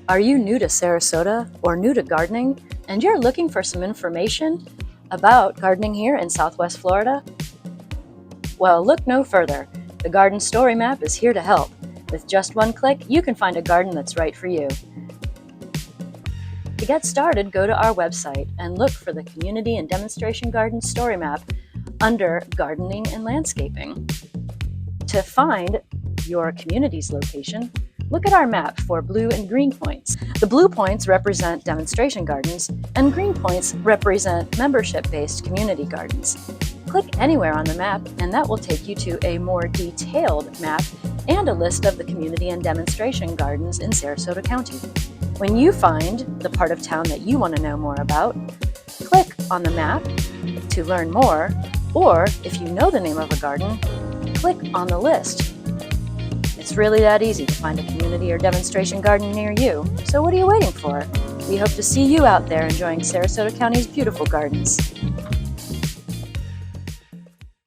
Are you new to Sarasota or new to gardening and you're looking for some information about gardening here in Southwest Florida? Well, look no further. The Garden Story Map is here to help. With just one click, you can find a garden that's right for you. To get started, go to our website and look for the Community and Demonstration Garden Story Map under Gardening and Landscaping. To find your community's location, look at our map for blue and green points. The blue points represent demonstration gardens, and green points represent membership-based community gardens. Click anywhere on the map, and that will take you to a more detailed map and a list of the community and demonstration gardens in Sarasota County. When you find the part of town that you want to know more about, click on the map to learn more, or if you know the name of a garden, click on the list. It's really that easy to find a community or demonstration garden near you, so what are you waiting for? We hope to see you out there enjoying Sarasota County's beautiful gardens.